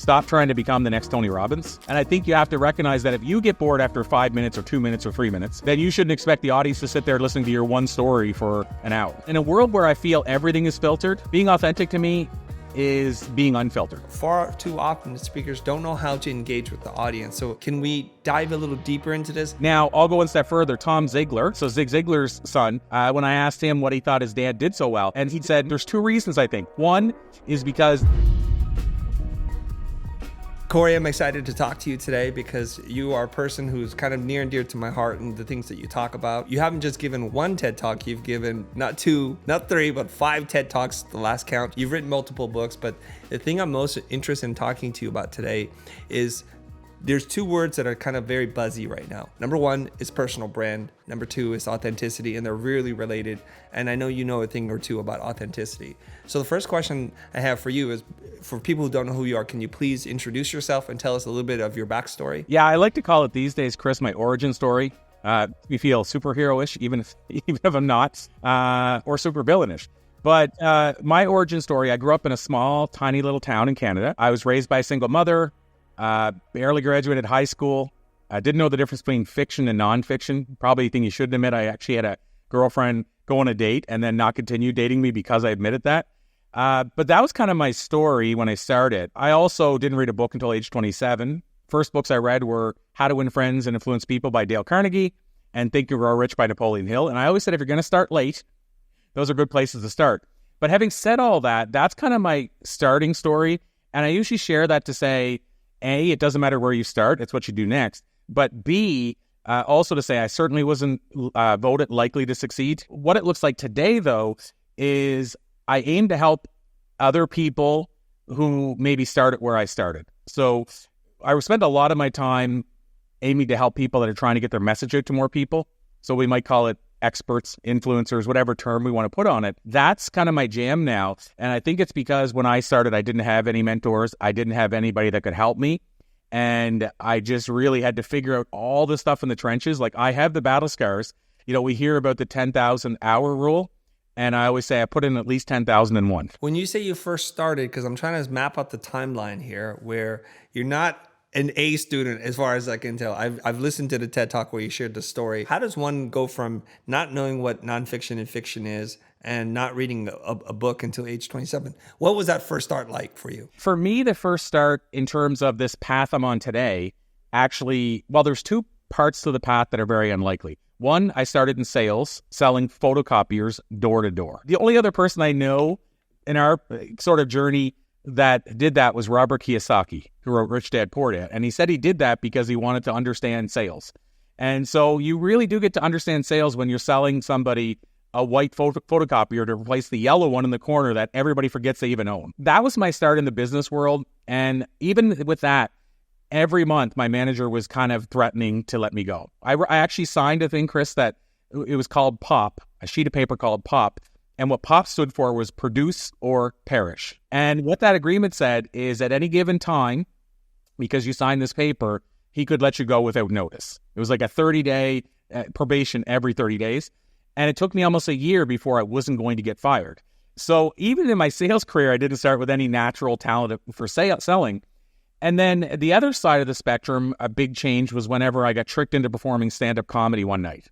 Stop trying to become the next Tony Robbins. And I think you have to recognize that if you get bored after 5 minutes or 2 minutes or 3 minutes, then you shouldn't expect the audience to sit there listening to your one story for an hour. In a world where I feel everything is filtered, being authentic to me is being unfiltered. Far too often, speakers don't know how to engage with the audience. So can we dive a little deeper into this? Now, I'll go one step further. Tom Ziglar, so Zig Ziglar's son, when I asked him what he thought his dad did so well, and he said there's 2 reasons, I think. One is because... Corey, I'm excited to talk to you today because you are a person who's kind of near and dear to my heart and the things that you talk about. You haven't just given one TED Talk, you've given not 2, not 3, but 5 TED Talks, the last count. You've written multiple books, but the thing I'm most interested in talking to you about today is there's 2 words that are kind of very buzzy right now. Number 1 is personal brand. Number 2 is authenticity, and they're really related. And I know you know a thing or 2 about authenticity. So the first question I have for you is, for people who don't know who you are, can you please introduce yourself and tell us a little bit of your backstory? Yeah, I like to call it these days, Chris, my origin story. You feel superhero-ish, even if I'm not, or super villainish. But my origin story, I grew up in a small, tiny little town in Canada. I was raised by a single mother. Barely graduated high school. I didn't know the difference between fiction and nonfiction. Probably a thing you shouldn't admit. I actually had a girlfriend go on a date and then not continue dating me because I admitted that. But that was kind of my story when I started. I also didn't read a book until age 27. First books I read were How to Win Friends and Influence People by Dale Carnegie and Think and Grow Rich by Napoleon Hill. And I always said, if you're going to start late, those are good places to start. But having said all that, that's kind of my starting story. And I usually share that to say, A, it doesn't matter where you start, it's what you do next. But B, also to say I certainly wasn't voted likely to succeed. What it looks like today, though, is I aim to help other people who maybe started where I started. So I spend a lot of my time aiming to help people that are trying to get their message out to more people. So we might call it experts, influencers, whatever term we want to put on it. That's kind of my jam now. And I think it's because when I started, I didn't have any mentors. I didn't have anybody that could help me. And I just really had to figure out all the stuff in the trenches. Like, I have the battle scars. You know, we hear about the 10,000 hour rule. And I always say I put in at least 10,001. When you say you first started, because I'm trying to map out the timeline here, where you're not an A student as far as I can tell. I've listened to the TED Talk where you shared the story. How does one go from not knowing what nonfiction and fiction is and not reading a book until age 27? What was that first start like for you? For me, the first start in terms of this path I'm on today, actually, well, there's 2 parts to the path that are very unlikely. One, I started in sales, selling photocopiers door to door. The only other person I know in our sort of journey that did that was Robert Kiyosaki, who wrote Rich Dad Poor Dad. And he said he did that because he wanted to understand sales. And so you really do get to understand sales when you're selling somebody a white photocopier to replace the yellow one in the corner that everybody forgets they even own. That was my start in the business world. And even with that, every month my manager was kind of threatening to let me go. I actually signed a thing, Chris, that it was called POP, a sheet of paper called POP. And what POP stood for was produce or perish. And what that agreement said is at any given time, because you signed this paper, he could let you go without notice. It was like a 30-day probation every 30 days. And it took me almost a year before I wasn't going to get fired. So even in my sales career, I didn't start with any natural talent for selling. And then the other side of the spectrum, a big change was whenever I got tricked into performing stand-up comedy one night.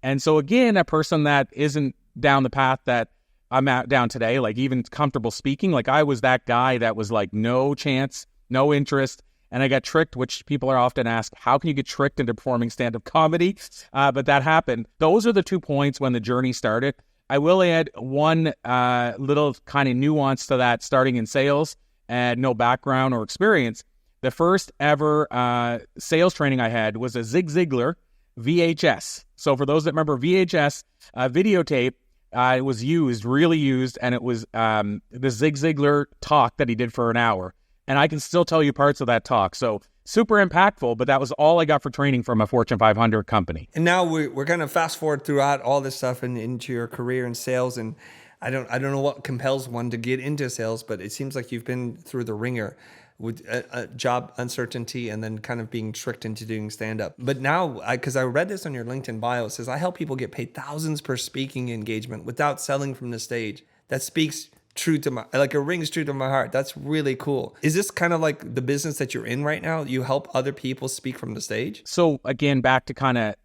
And so again, a person that isn't down the path that I'm at down today, like even comfortable speaking, like I was that guy that was like no chance, no interest. And I got tricked, which people are often asked, how can you get tricked into performing stand-up comedy? But that happened. Those are the 2 points when the journey started. I will add one little kind of nuance to that starting in sales and no background or experience. The first ever sales training I had was a Zig Ziglar VHS. So for those that remember VHS videotape, it was really used, and it was the Zig Ziglar talk that he did for an hour. And I can still tell you parts of that talk. So super impactful, but that was all I got for training from a Fortune 500 company. And now we're going to fast forward throughout all this stuff and into your career in sales. And I don't know what compels one to get into sales, but it seems like you've been through the ringer with a job uncertainty and then kind of being tricked into doing stand-up. But now, because I read this on your LinkedIn bio, it says, I help people get paid thousands per speaking engagement without selling from the stage. That speaks true to my, like it rings true to my heart. That's really cool. Is this kind of like the business that you're in right now? You help other people speak from the stage? So again, back to kind of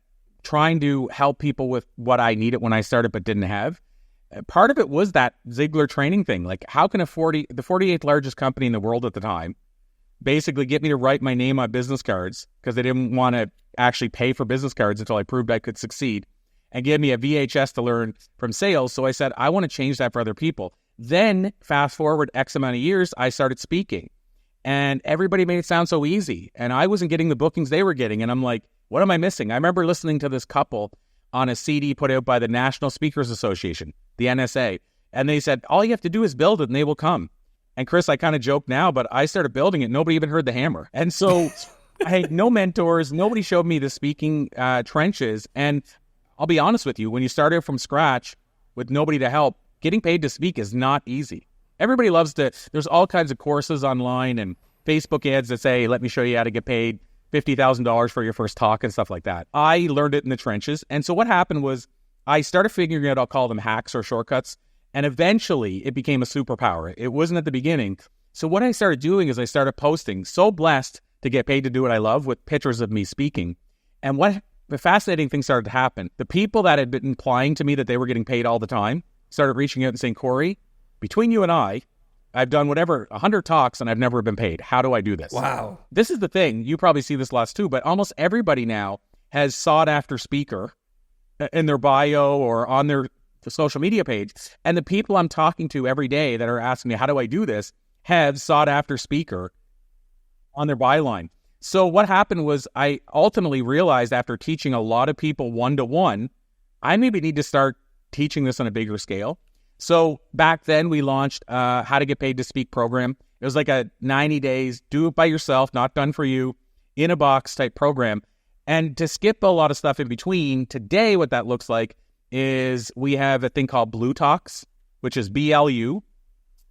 trying to help people with what I needed when I started but didn't have. Part of it was that Ziglar training thing. Like, how can the 48th largest company in the world at the time basically get me to write my name on business cards because they didn't want to actually pay for business cards until I proved I could succeed, and give me a VHS to learn from sales. So I said, I want to change that for other people. Then fast forward X amount of years, I started speaking and everybody made it sound so easy. And I wasn't getting the bookings they were getting. And I'm like, what am I missing? I remember listening to this couple on a CD put out by the National Speakers Association, the NSA. And they said, all you have to do is build it and they will come. And Chris, I kind of joke now, but I started building it. Nobody even heard the hammer. And so I had no mentors. Nobody showed me the speaking trenches. And I'll be honest with you, when you started from scratch with nobody to help, getting paid to speak is not easy. Everybody loves to, there's all kinds of courses online and Facebook ads that say, let me show you how to get paid $50,000 for your first talk and stuff like that. I learned it in the trenches. And so what happened was I started figuring out, I'll call them hacks or shortcuts. And eventually it became a superpower. It wasn't at the beginning. So what I started doing is I started posting, so blessed to get paid to do what I love, with pictures of me speaking. And what the fascinating thing started to happen, the people that had been implying to me that they were getting paid all the time started reaching out and saying, Corey, between you and I've done 100 talks and I've never been paid. How do I do this? Wow. This is the thing. You probably see this lots too, but almost everybody now has sought after speaker in their bio or on their social media page. And the people I'm talking to every day that are asking me, how do I do this, have sought after speaker on their byline. So what happened was I ultimately realized after teaching a lot of people one-to-one, I maybe need to start teaching this on a bigger scale. So back then we launched How to Get Paid to Speak program. It was like a 90 days, do it by yourself, not done for you, in a box type program. And to skip a lot of stuff in between, today what that looks like is we have a thing called Blue Talks, which is BLU,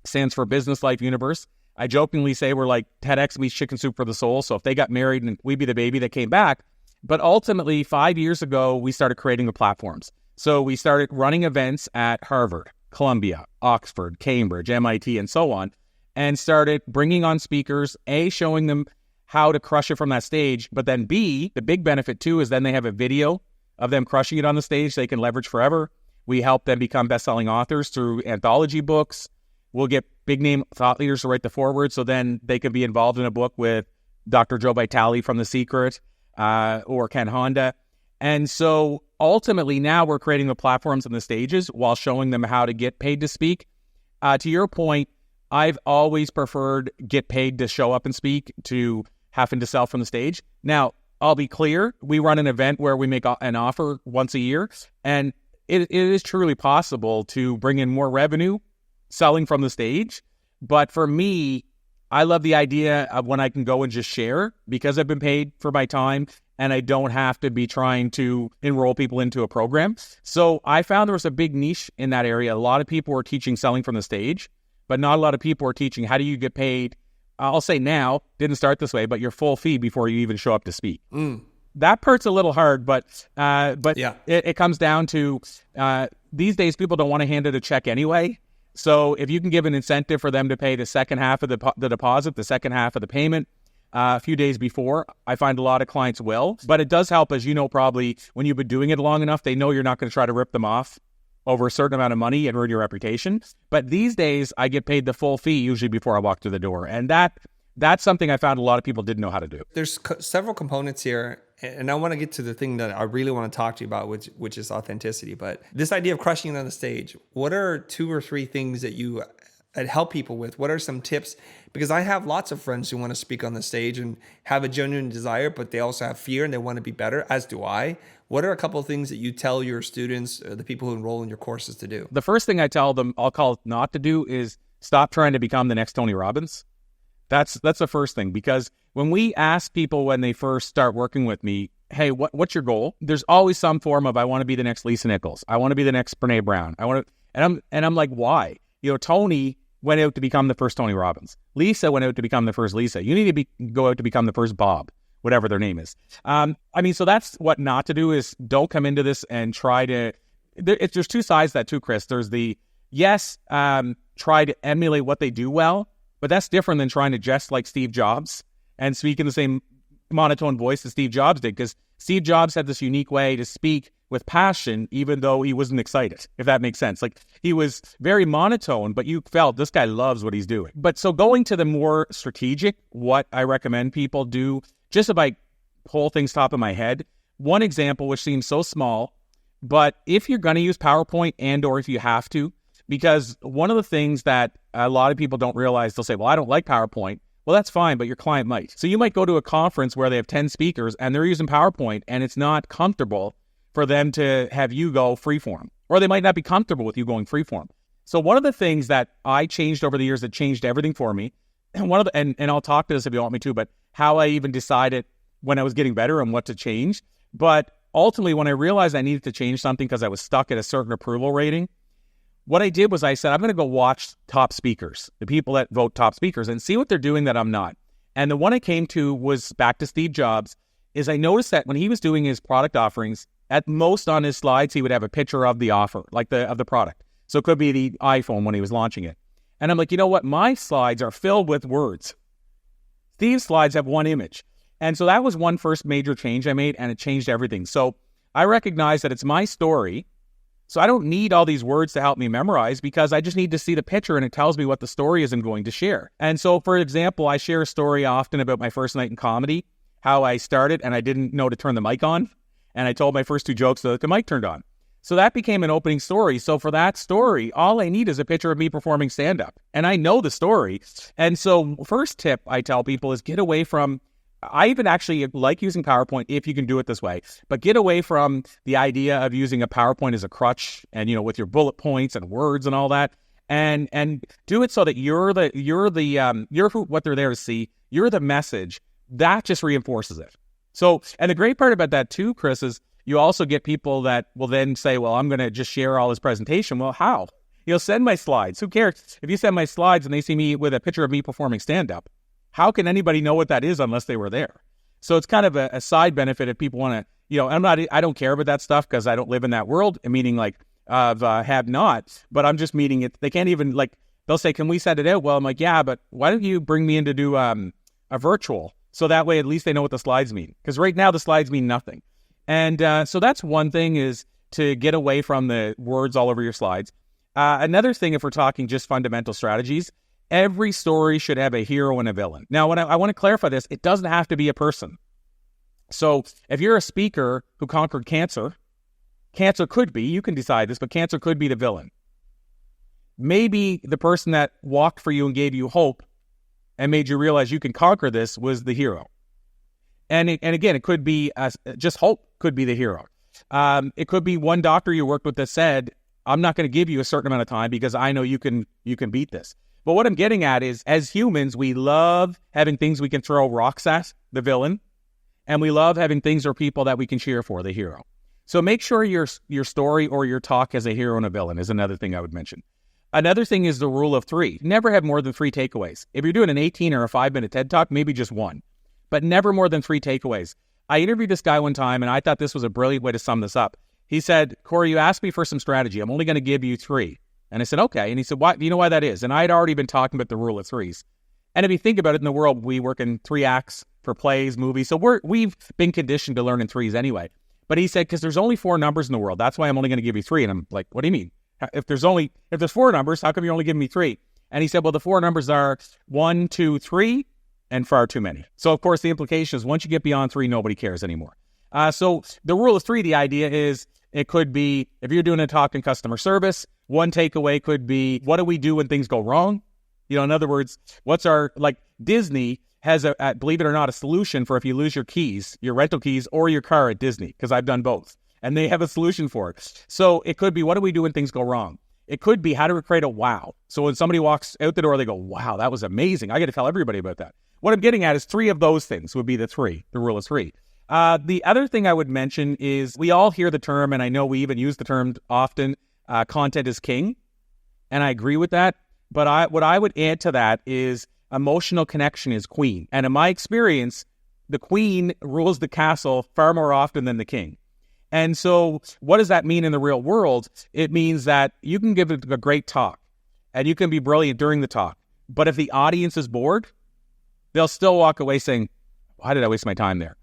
stands for Business Life Universe. I jokingly say we're like TEDx meets Chicken Soup for the Soul. So if they got married and we'd be the baby that came back. But ultimately, 5 years ago, we started creating the platforms. So we started running events at Harvard, Columbia, Oxford, Cambridge, MIT, and so on, and started bringing on speakers, A, showing them how to crush it from that stage, but then B, the big benefit too is then they have a video of them crushing it on the stage they can leverage forever. We help them become best-selling authors through anthology books. We'll get big-name thought leaders to write the foreword, so then they can be involved in a book with Dr. Joe Vitale from The Secret or Ken Honda. And so ultimately now we're creating the platforms and the stages while showing them how to get paid to speak. To your point, I've always preferred get paid to show up and speak to having to sell from the stage. Now, I'll be clear, we run an event where we make an offer once a year, and it is truly possible to bring in more revenue selling from the stage. But for me, I love the idea of when I can go and just share because I've been paid for my time and I don't have to be trying to enroll people into a program. So I found there was a big niche in that area. A lot of people were teaching selling from the stage, but not a lot of people were teaching how do you get paid. I'll say now, didn't start this way, but your full fee before you even show up to speak. That part's a little hard, but yeah. It comes down to these days people don't want to hand it a check anyway. So if you can give an incentive for them to pay the second half of the deposit, the second half of the payment a few days before, I find a lot of clients will. But it does help, as you know, probably when you've been doing it long enough, they know you're not going to try to rip them off over a certain amount of money and ruin your reputation. But these days, I get paid the full fee usually before I walk through the door. And that's something I found a lot of people didn't know how to do. There's several components here. And I want to get to the thing that I really want to talk to you about, which is authenticity. But this idea of crushing it on the stage, what are 2 or 3 things that you help people with? What are some tips? Because I have lots of friends who want to speak on the stage and have a genuine desire, but they also have fear and they want to be better, as do I. What are a couple of things that you tell your students, the people who enroll in your courses, to do? The first thing I tell them, I'll call it not to do, is stop trying to become the next Tony Robbins. That's the first thing, because when we ask people when they first start working with me, hey, what's your goal? There's always some form of, I want to be the next Lisa Nichols. I want to be the next Brene Brown. And I'm like, why? Tony went out to become the first Tony Robbins. Lisa went out to become the first Lisa. You need to go out to become the first Bob, whatever their name is. So that's what not to do, is don't come into this and try to, there's 2 sides to that too, Chris. There's the, yes, try to emulate what they do well, but that's different than trying to just like Steve Jobs and speak in the same monotone voice that Steve Jobs did, because Steve Jobs had this unique way to speak with passion, even though he wasn't excited, if that makes sense. Like, he was very monotone, but you felt this guy loves what he's doing. But so going to the more strategic, what I recommend people do, just if I pull things top of my head, one example, which seems so small, but if you're going to use PowerPoint and or if you have to, because one of the things that a lot of people don't realize, they'll say, well, I don't like PowerPoint. Well, that's fine, but your client might. So you might go to a conference where they have 10 speakers and they're using PowerPoint and it's not comfortable for them to have you go freeform, or they might not be comfortable with you going freeform. So one of the things that I changed over the years that changed everything for me, and and I'll talk to this if you want me to, but how I even decided when I was getting better and what to change. But ultimately, when I realized I needed to change something because I was stuck at a certain approval rating, what I did was I said, I'm going to go watch top speakers, the people that vote top speakers, and see what they're doing that I'm not. And the one I came to was back to Steve Jobs, is I noticed that when he was doing his product offerings, at most on his slides, he would have a picture of the offer, like of the product. So it could be the iPhone when he was launching it. And I'm like, you know what? My slides are filled with words. Steve's slides have one image. And so that was one first major change I made, and it changed everything. So I recognize that it's my story. So I don't need all these words to help me memorize, because I just need to see the picture and it tells me what the story is I'm going to share. And so, for example, I share a story often about my first night in comedy, how I started and I didn't know to turn the mic on. And I told my first 2 jokes so that the mic turned on. So that became an opening story. So for that story, all I need is a picture of me performing stand-up. And I know the story. And so first tip I tell people is get away from, I even actually like using PowerPoint if you can do it this way, but get away from the idea of using a PowerPoint as a crutch and, with your bullet points and words and all that, and do it so that you're what they're there to see. You're the message. That just reinforces it. So, and the great part about that too, Chris, is you also get people that will then say, well, I'm going to just share all this presentation. Well, how? Send my slides. Who cares? If you send my slides and they see me with a picture of me performing stand-up, how can anybody know what that is unless they were there? So it's kind of a side benefit if people want to, I don't care about that stuff because I don't live in that world, meaning like have not, but I'm just meaning it. They can't even they'll say, can we send it out? Well, I'm like, yeah, but why don't you bring me in to do a virtual? So that way, at least they know what the slides mean. Because right now, the slides mean nothing. And so that's one thing, is to get away from the words all over your slides. Another thing, if we're talking just fundamental strategies, every story should have a hero and a villain. Now, when I want to clarify this, it doesn't have to be a person. So if you're a speaker who conquered cancer could be, you can decide this, but cancer could be the villain. Maybe the person that walked for you and gave you hope and made you realize you can conquer this was the hero. And again, it could be just hope could be the hero. It could be one doctor you worked with that said, I'm not going to give you a certain amount of time because I know you can beat this. But what I'm getting at is, as humans, we love having things we can throw rocks at, the villain, and we love having things or people that we can cheer for, the hero. So make sure your story or your talk has a hero and a villain is another thing I would mention. Another thing is the rule of 3. Never have more than 3 takeaways. If you're doing an 18 or a 5-minute TED Talk, maybe just 1, but never more than 3 takeaways. I interviewed this guy one time, and I thought this was a brilliant way to sum this up. He said, Corey, you asked me for some strategy. I'm only going to give you 3. And I said, okay. And he said, why? Do you know why that is? And I had already been talking about the rule of 3s. And if you think about it, in the world, we work in 3 acts for plays, movies. So we've been conditioned to learn in 3s anyway. But he said, because there's only 4 numbers in the world. That's why I'm only going to give you 3. And I'm like, what do you mean? If there's 4 numbers, how come you're only giving me 3? And he said, well, the 4 numbers are 1, 2, 3, and far too many. So, of course, the implication is once you get beyond 3, nobody cares anymore. So the rule of 3, the idea is it could be, if you're doing a talk in customer service, one takeaway could be, what do we do when things go wrong? In other words, Disney has believe it or not, a solution for if you lose your keys, your rental keys or your car at Disney, because I've done both. And they have a solution for it. So it could be, what do we do when things go wrong? It could be, how do we create a wow? So when somebody walks out the door, they go, wow, that was amazing. I got to tell everybody about that. What I'm getting at is 3 of those things would be the rule of 3. The other thing I would mention is we all hear the term, and I know we even use the term often, content is king. And I agree with that. But what I would add to that is emotional connection is queen. And in my experience, the queen rules the castle far more often than the king. And so what does that mean in the real world? It means that you can give a great talk. and you can be brilliant during the talk. But if the audience is bored, they'll still walk away saying, why did I waste my time there?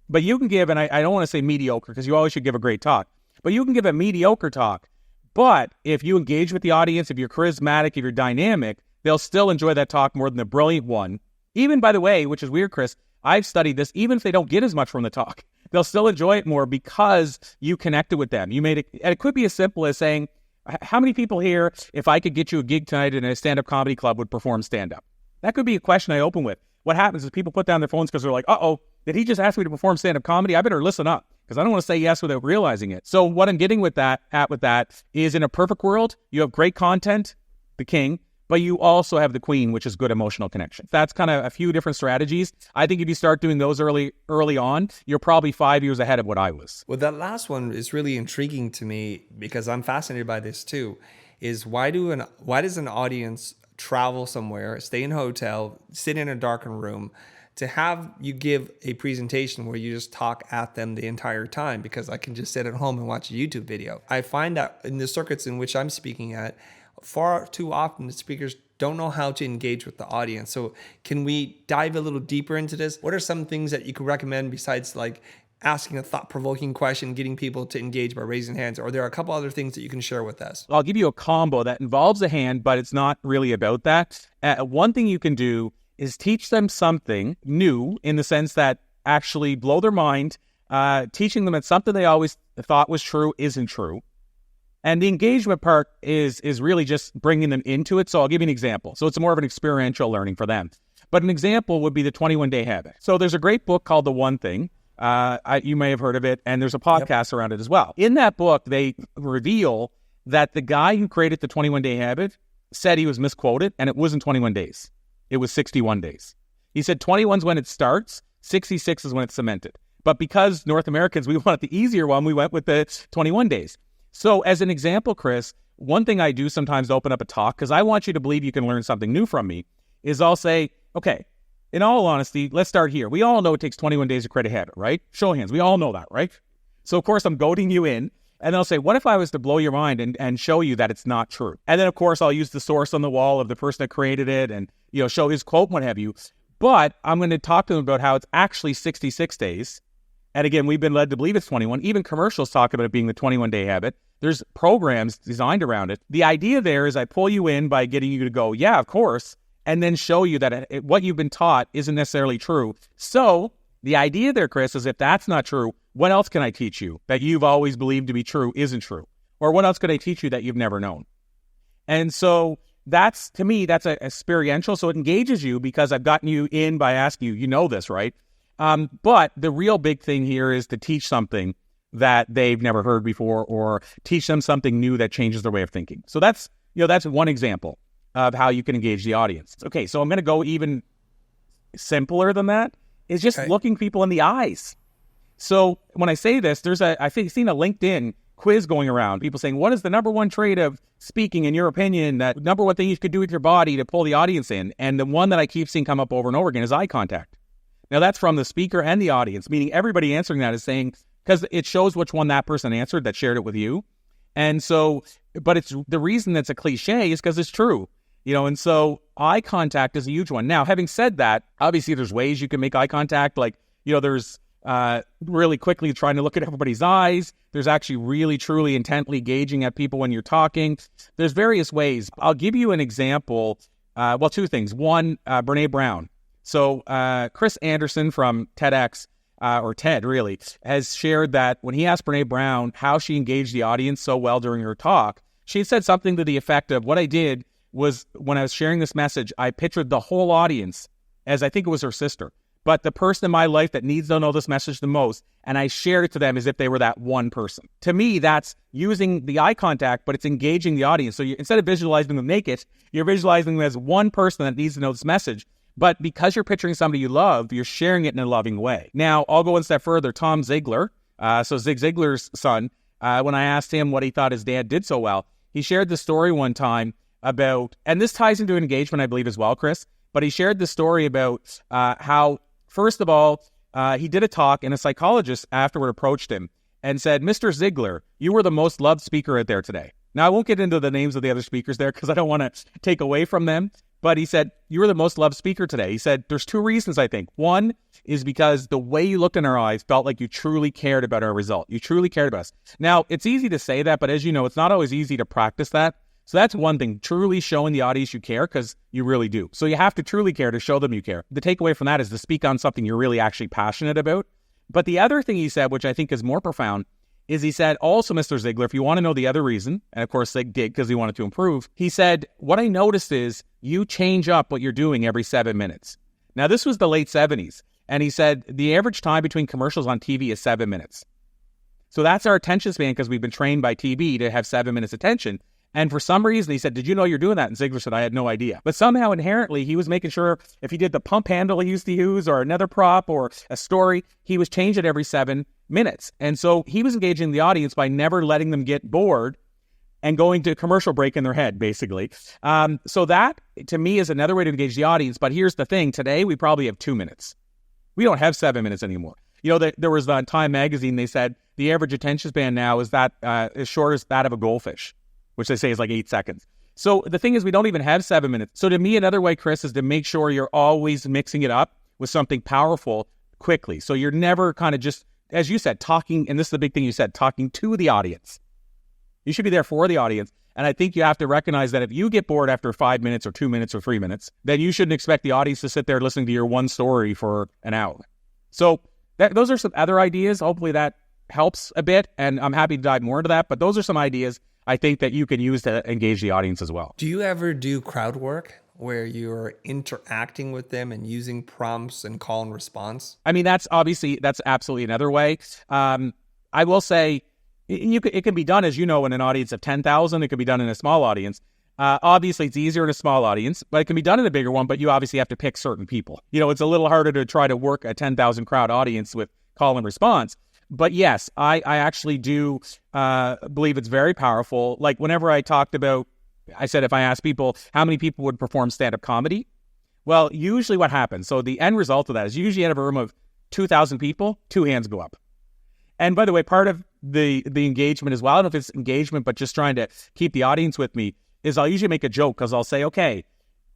But you can give, and I don't want to say mediocre because you always should give a great talk, but you can give a mediocre talk. But if you engage with the audience, if you're charismatic, if you're dynamic, they'll still enjoy that talk more than the brilliant one. Even, by the way, which is weird, Chris, I've studied this, even if they don't get as much from the talk, they'll still enjoy it more because you connected with them. You made it, and it could be as simple as saying, how many people here, if I could get you a gig tonight in a stand-up comedy club, would perform stand-up? That could be a question I open with. What happens is people put down their phones because they're like, uh-oh, did he just ask me to perform stand-up comedy? I better listen up because I don't want to say yes without realizing it. So what I'm getting with that is in a perfect world, you have great content, the king, but you also have the queen, which is good emotional connection. That's kind of a few different strategies. I think if you start doing those early on, you're probably 5 years ahead of what I was. Well, that last one is really intriguing to me because I'm fascinated by this too, is why does an audience travel somewhere, stay in a hotel, sit in a darkened room, to have you give a presentation where you just talk at them the entire time, because I can just sit at home and watch a YouTube video. I find that in the circuits in which I'm speaking at, far too often the speakers don't know how to engage with the audience. So can we dive a little deeper into this? What are some things that you could recommend besides like asking a thought-provoking question, getting people to engage by raising hands? Or there are a couple other things that you can share with us? I'll give you a combo that involves a hand, but it's not really about that. One thing you can do is teach them something new in the sense that actually blow their mind, teaching them that something they always thought was true isn't true. And the engagement part is really just bringing them into it. So I'll give you an example. So it's more of an experiential learning for them. But an example would be the 21-day habit. So there's a great book called The One Thing. You may have heard of it, and there's a podcast around it as well. In that book, they reveal that the guy who created the 21-day habit said he was misquoted, and it wasn't 21 days. It was 61 days. He said 21 is when it starts, 66 is when it's cemented. But because North Americans, we wanted the easier one, we went with the 21 days. So as an example, Chris, one thing I do sometimes to open up a talk, because I want you to believe you can learn something new from me, is I'll say, okay, in all honesty, let's start here. We all know it takes 21 days to create a habit, right? Show of hands. We all know that, right? So, of course, I'm goading you in. And I'll say, what if I was to blow your mind and show you that it's not true? And then, of course, I'll use the source on the wall of the person that created it and, show his quote and what have you. But I'm going to talk to them about how it's actually 66 days. And again, we've been led to believe it's 21. Even commercials talk about it being the 21-day habit. There's programs designed around it. The idea there is I pull you in by getting you to go, yeah, of course, and then show you that what you've been taught isn't necessarily true. So the idea there, Chris, is if that's not true, what else can I teach you that you've always believed to be true isn't true? Or what else could I teach you that you've never known? And so that's, to me, that's a experiential. So it engages you because I've gotten you in by asking you know this, right? But the real big thing here is to teach something that they've never heard before or teach them something new that changes their way of thinking. So that's one example of how you can engage the audience. Okay, so I'm going to go even simpler than that. Is just looking people in the eyes. So when I say this, I've seen a LinkedIn quiz going around. People saying, what is the number one trait of speaking in your opinion, that number one thing you could do with your body to pull the audience in? And the one that I keep seeing come up over and over again is eye contact. Now that's from the speaker and the audience, meaning everybody answering that is saying, because it shows which one that person answered that shared it with you. And so, but it's the reason that's a cliche is because it's true. And so eye contact is a huge one. Now, having said that, obviously there's ways you can make eye contact. Like, there's really quickly trying to look at everybody's eyes. There's actually really, truly intently gauging at people when you're talking. There's various ways. I'll give you an example. Two things. One, Brene Brown. So Chris Anderson from TEDx, or TED really, has shared that when he asked Brene Brown how she engaged the audience so well during her talk, she said something to the effect of, what I did was when I was sharing this message, I pictured the whole audience as, I think it was her sister, but the person in my life that needs to know this message the most, and I shared it to them as if they were that one person. To me, that's using the eye contact, but it's engaging the audience. So instead of visualizing them naked, you're visualizing them as one person that needs to know this message. But because you're picturing somebody you love, you're sharing it in a loving way. Now, I'll go one step further. Tom Ziglar, so Zig Ziglar's son, when I asked him what he thought his dad did so well, he shared the story one time about, and this ties into engagement, I believe, as well, Chris, but he shared the story about how, first of all, he did a talk and a psychologist afterward approached him and said, Mr. Ziglar, you were the most loved speaker out there today. Now, I won't get into the names of the other speakers there because I don't want to take away from them. But he said, you were the most loved speaker today. He said, there's two reasons, I think. One is because the way you looked in our eyes felt like you truly cared about our result. You truly cared about us. Now, it's easy to say that, but as you know, it's not always easy to practice that. So that's one thing, truly showing the audience you care, because you really do. So you have to truly care to show them you care. The takeaway from that is to speak on something you're really actually passionate about. But the other thing he said, which I think is more profound, is he said, also, Mr. Ziglar, if you want to know the other reason, and of course Zig did because he wanted to improve, he said, what I noticed is you change up what you're doing every 7 minutes. Now, this was the late 70s, and he said the average time between commercials on TV is 7 minutes. So that's our attention span because we've been trained by TV to have 7 minutes attention. And for some reason, he said, did you know you're doing that? And Ziglar said, I had no idea. But somehow inherently, he was making sure if he did the pump handle he used to use or another prop or a story, he was changing it every 7 minutes. And so he was engaging the audience by never letting them get bored and going to a commercial break in their head, basically. So that, to me, is another way to engage the audience. But here's the thing. Today, we probably have 2 minutes. We don't have 7 minutes anymore. You know, there was on Time magazine, they said the average attention span now is that as short as that of a goldfish, which they say is like 8 seconds. So the thing is, we don't even have 7 minutes. So to me, another way, Chris, is to make sure you're always mixing it up with something powerful quickly. So you're never kind of just, as you said, talking, and this is the big thing you said, talking to the audience. You should be there for the audience. And I think you have to recognize that if you get bored after 5 minutes or 2 minutes or 3 minutes, then you shouldn't expect the audience to sit there listening to your one story for an hour. So those are some other ideas. Hopefully that helps a bit. And I'm happy to dive more into that. But those are some ideas I think that you can use to engage the audience as well. Do you ever do crowd work where you're interacting with them and using prompts and call and response? I mean, that's absolutely another way. I will say it can be done, as you know, in an audience of 10,000. It can be done in a small audience. Obviously, it's easier in a small audience, but it can be done in a bigger one, but you obviously have to pick certain people. You know, it's a little harder to try to work a 10,000 crowd audience with call and response. But yes, I actually do believe it's very powerful. Like whenever I talked about, I said if I asked people how many people would perform stand-up comedy, well, usually what happens, so the end result of that is usually out of a room of 2,000 people, 2 hands go up. And by the way, part of the engagement as well, I don't know if it's engagement, but just trying to keep the audience with me, is I'll usually make a joke because I'll say, okay,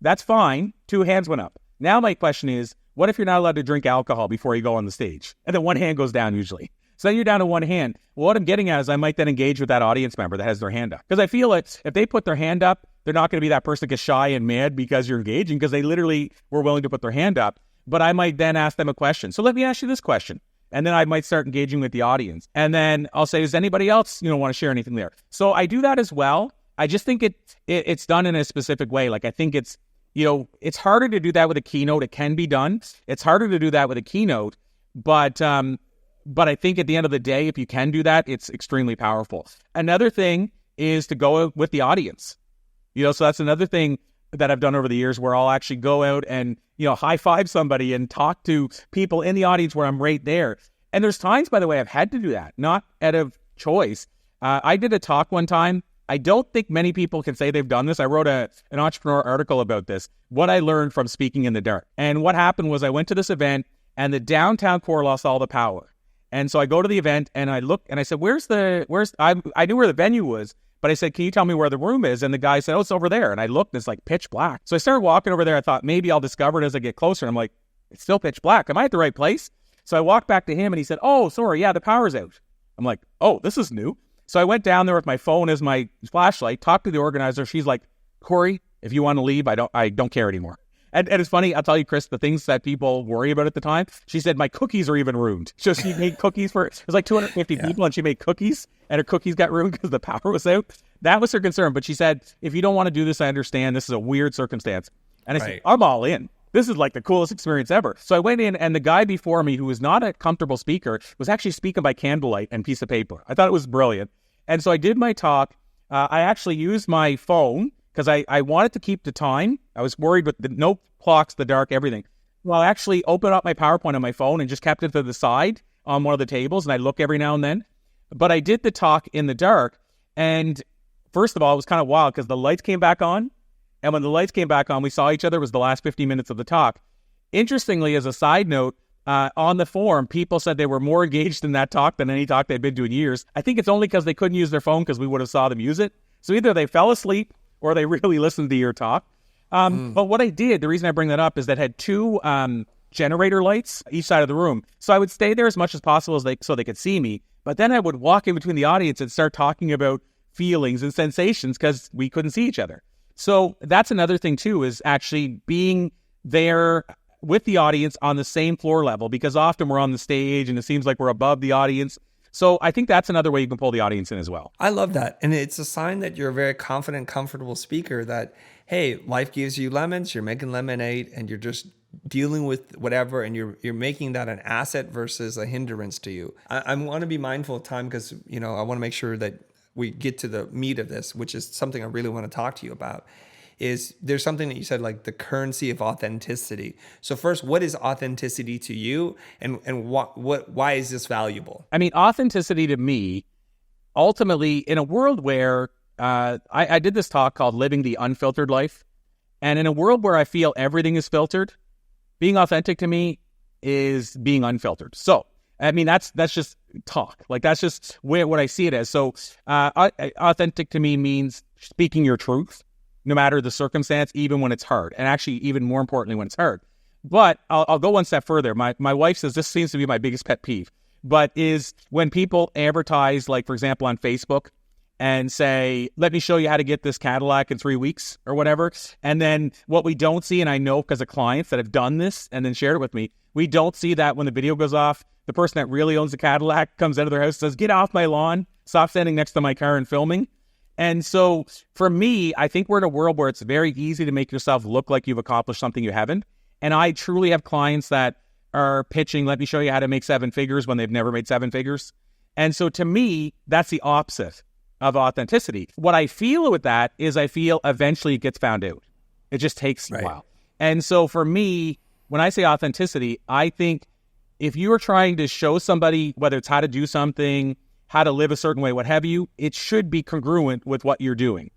that's fine, 2 hands went up. Now my question is, what if you're not allowed to drink alcohol before you go on the stage? And then 1 hand goes down usually. So then you're down to 1 hand. Well, what I'm getting at is I might then engage with that audience member that has their hand up. Because I feel like if they put their hand up, they're not going to be that person that gets shy and mad because you're engaging because they literally were willing to put their hand up. But I might then ask them a question. So let me ask you this question. And then I might start engaging with the audience. And then I'll say, does anybody else, want to share anything there? So I do that as well. I just think it's done in a specific way. Like I think it's, it's harder to do that with a keynote. It can be done. It's harder to do that with a keynote. But I think at the end of the day, if you can do that, it's extremely powerful. Another thing is to go out with the audience. So that's another thing that I've done over the years where I'll actually go out and, high five somebody and talk to people in the audience where I'm right there. And there's times, by the way, I've had to do that, not out of choice. I did a talk one time. I don't think many people can say they've done this. I wrote an entrepreneur article about this, what I learned from speaking in the dark. And what happened was I went to this event and the downtown core lost all the power. And so I go to the event and I look and I said, I knew where the venue was, but I said, can you tell me where the room is? And the guy said, oh, it's over there. And I looked and it's like pitch black. So I started walking over there. I thought maybe I'll discover it as I get closer. And I'm like, it's still pitch black. Am I at the right place? So I walked back to him and he said, oh, sorry. Yeah, the power's out. I'm like, oh, this is new. So I went down there with my phone as my flashlight, talked to the organizer. She's like, Corey, if you want to leave, I don't care anymore. And it's funny, I'll tell you, Chris, the things that people worry about at the time, she said, my cookies are even ruined. So she made cookies for, it was like 250 people and she made cookies and her cookies got ruined because the power was out. That was her concern. But she said, if you don't want to do this, I understand. This is a weird circumstance. And I said, I'm all in. This is like the coolest experience ever. So I went in and the guy before me, who was not a comfortable speaker, was actually speaking by candlelight and piece of paper. I thought it was brilliant. And so I did my talk. I actually used my phone because I wanted to keep the time. I was worried with no clocks, the dark, everything. Well, I actually opened up my PowerPoint on my phone and just kept it to the side on one of the tables, and I look every now and then. But I did the talk in the dark, and first of all, it was kind of wild because the lights came back on, and when the lights came back on, we saw each other. It was the last 50 minutes of the talk. Interestingly, as a side note, on the forum, people said they were more engaged in that talk than any talk they'd been doing in years. I think it's only because they couldn't use their phone because we would have saw them use it. So either they fell asleep or they really listened to your talk. But what I did, the reason I bring that up is that had two generator lights each side of the room. So I would stay there as much as possible so they could see me. But then I would walk in between the audience and start talking about feelings and sensations because we couldn't see each other. So that's another thing too, is actually being there with the audience on the same floor level, because often we're on the stage and it seems like we're above the audience. So I think that's another way you can pull the audience in as well. I love that. And it's a sign that you're a very confident, comfortable speaker that, hey, life gives you lemons, you're making lemonade, and you're just dealing with whatever, and you're making that an asset versus a hindrance to you. I want to be mindful of time because, I want to make sure that we get to the meat of this, which is something I really want to talk to you about. Is there's something that you said, like the currency of authenticity. So first, what is authenticity to you, and why is this valuable? I mean, authenticity to me, ultimately, in a world where I did this talk called Living the Unfiltered Life, and in a world where I feel everything is filtered, being authentic to me is being unfiltered. So, I mean, that's just talk. Like, that's just what I see it as. So, authentic to me means speaking your truth, no matter the circumstance, even when it's hard. And actually, even more importantly, when it's hard. But I'll go one step further. My wife says this seems to be my biggest pet peeve, but is when people advertise, like, for example, on Facebook, and say, let me show you how to get this Cadillac in 3 weeks or whatever. And then what we don't see, and I know because of clients that have done this and then shared it with me, we don't see that when the video goes off, the person that really owns the Cadillac comes out of their house and says, get off my lawn, stop standing next to my car and filming. And so for me, I think we're in a world where it's very easy to make yourself look like you've accomplished something you haven't. And I truly have clients that are pitching, let me show you how to make 7 figures when they've never made 7 figures. And so to me, that's the opposite of authenticity. What I feel with that is I feel eventually it gets found out. It just takes a while. And so for me, when I say authenticity, I think if you are trying to show somebody, whether it's how to do something, how to live a certain way, what have you, it should be congruent with what you're doing.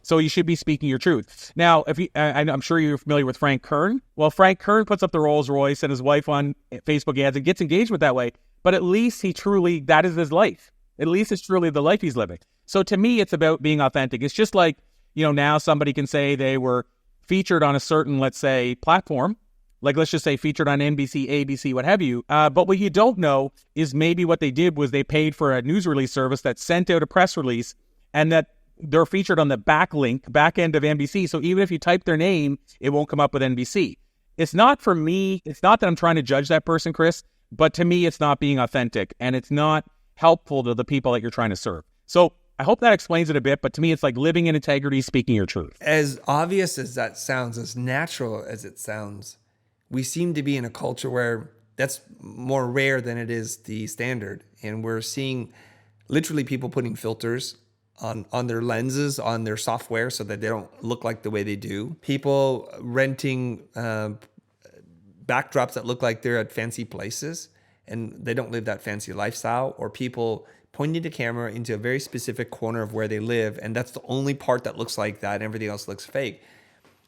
So you should be speaking your truth. Now, I'm sure you're familiar with Frank Kern. Well, Frank Kern puts up the Rolls Royce and his wife on Facebook ads and gets engaged with that way. But at least that is his life. At least it's truly the life he's living. So to me, it's about being authentic. It's just like, now somebody can say they were featured on a certain, let's say, platform. Like, let's just say featured on NBC, ABC, what have you. But what you don't know is maybe what they did was they paid for a news release service that sent out a press release, and that they're featured on the back end of NBC. So even if you type their name, it won't come up with NBC. It's not for me. It's not that I'm trying to judge that person, Chris, but to me, it's not being authentic, and it's not helpful to the people that you're trying to serve. So I hope that explains it a bit, but to me, it's like living in integrity, speaking your truth. As obvious as that sounds, as natural as it sounds, we seem to be in a culture where that's more rare than it is the standard. And we're seeing literally people putting filters on their lenses, on their software, so that they don't look like the way they do. People renting backdrops that look like they're at fancy places and they don't live that fancy lifestyle, or people pointing the camera into a very specific corner of where they live, and that's the only part that looks like that and everything else looks fake.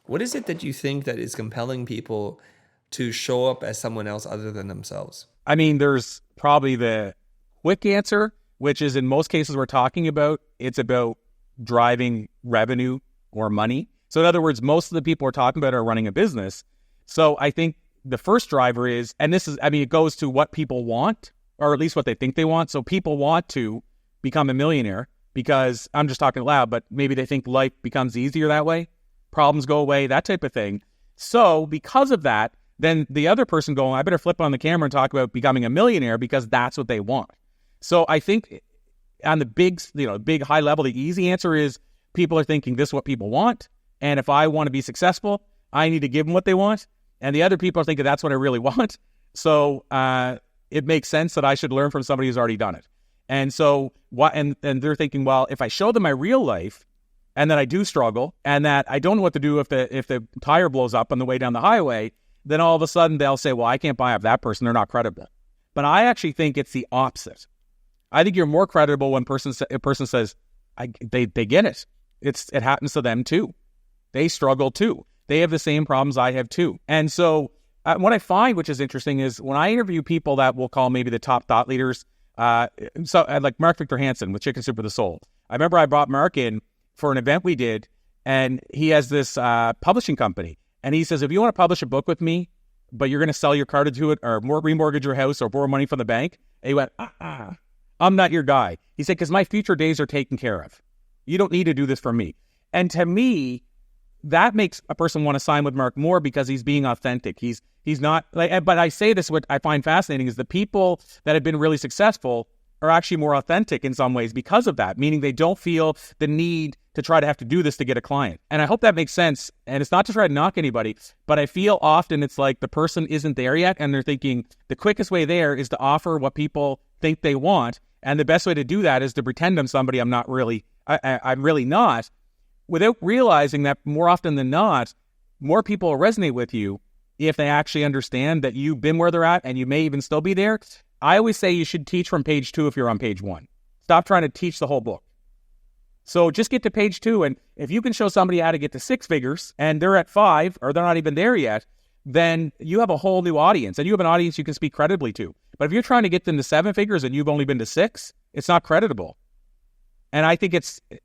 What is it that you think that is compelling people to show up as someone else other than themselves? I mean, there's probably the quick answer, which is in most cases we're talking about, it's about driving revenue or money. So in other words, most of the people we're talking about are running a business. So I think the first driver is, and this is, I mean, it goes to what people want, or at least what they think they want. So people want to become a millionaire because, I'm just talking loud, but maybe they think life becomes easier that way. Problems go away, that type of thing. So because of that, then the other person going, I better flip on the camera and talk about becoming a millionaire because that's what they want. So I think on the big high level, the easy answer is people are thinking this is what people want. And if I want to be successful, I need to give them what they want. And the other people are thinking that's what I really want. So it makes sense that I should learn from somebody who's already done it. And so and they're thinking, well, if I show them my real life and that I do struggle and that I don't know what to do if the tire blows up on the way down the highway, then all of a sudden they'll say, well, I can't buy off that person. They're not credible. But I actually think it's the opposite. I think you're more credible when a person says, they get it. It happens to them too. They struggle too. They have the same problems I have too. And so what I find, which is interesting, is when I interview people that we'll call maybe the top thought leaders, like Mark Victor Hansen with Chicken Soup for the Soul. I remember I brought Mark in for an event we did, and he has this publishing company. And he says, if you want to publish a book with me, but you're going to sell your car to it or remortgage your house or borrow money from the bank. And he went, I'm not your guy. He said, because my future days are taken care of. You don't need to do this for me. And to me, that makes a person want to sign with Mark more because he's being authentic. He's not like, but I say this, what I find fascinating is the people that have been really successful are actually more authentic in some ways because of that, meaning they don't feel the need to try to have to do this to get a client. And I hope that makes sense. And it's not to try to knock anybody, but I feel often it's like the person isn't there yet and they're thinking the quickest way there is to offer what people think they want. And the best way to do that is to pretend I'm somebody I'm not really, I'm really not, without realizing that more often than not, more people will resonate with you if they actually understand that you've been where they're at and you may even still be there. I always say you should teach from page 2 if you're on page 1. Stop trying to teach the whole book. So just get to page 2, and if you can show somebody how to get to 6 figures and they're at 5 or they're not even there yet, then you have a whole new audience and you have an audience you can speak credibly to. But if you're trying to get them to 7 figures and you've only been to 6, it's not creditable. And I think